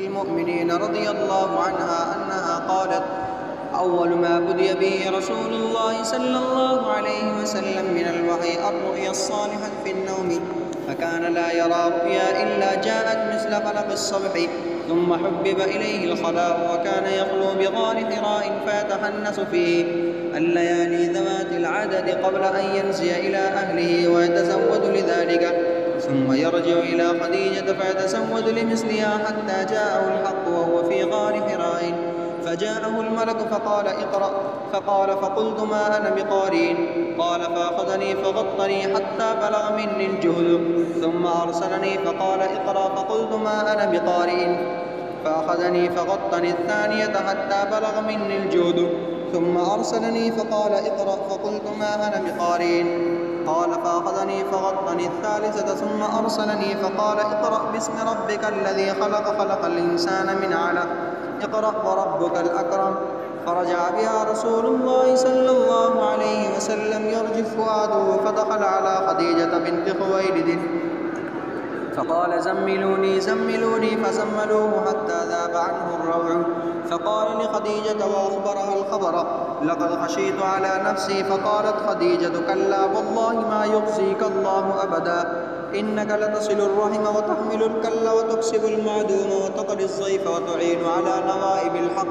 المؤمنين رضي الله عنها أنها قالت: أول ما بدي به رسول الله صلى الله عليه وسلم من الوحي الرؤيا الصالحة في النوم، فكان لا يرى رؤيا إلا جاءت مثل فلق الصبح، ثم حبب إليه الخلاء، وكان يخلو بغار حراء فيتحنس فيه الليالي ذوات العدد قبل أن ينزي إلى أهله ويتزود لذلك، ثم يرجع إلى خديجة فيتزود لمثلها حتى جاءه الحق وهو في غار حراء، فجاءه الملك فقال: اقرأ. فقال: فقلت: ما أنا بقارئ. قال: فأخذني فغطني حتى بلغ مني الجهد، ثم أرسلني فقال: اقرأ. فقلت: ما أنا بقارئ. فأخذني فغطني الثانية حتى بلغ مني الجهد، ثم أرسلني فقال: اقرأ. فقلت: ما أنا بقارئ. قال: فأخذني فغطني الثالثة ثم أرسلني فقال: اقرأ باسم ربك الذي خلق، خلق الإنسان من علق، اقرأ وربك الأكرم. فرجع بها رسول الله صلى الله عليه وسلم يرجف فؤاده، فدخل على خديجة بنت خويلد فقال: زملوني زملوني، فزملوه حتى ذاب عنه الروع، فقال لخديجة وأخبرها الخبر: لقد خشيت على نفسي. فقالت خديجة: كلا والله ما يخزيك الله أبدا، إنك لتصل الرحم وتحمل الكل وتكسب المعدوم وتقري الضيف وتعين على نوائب الحق.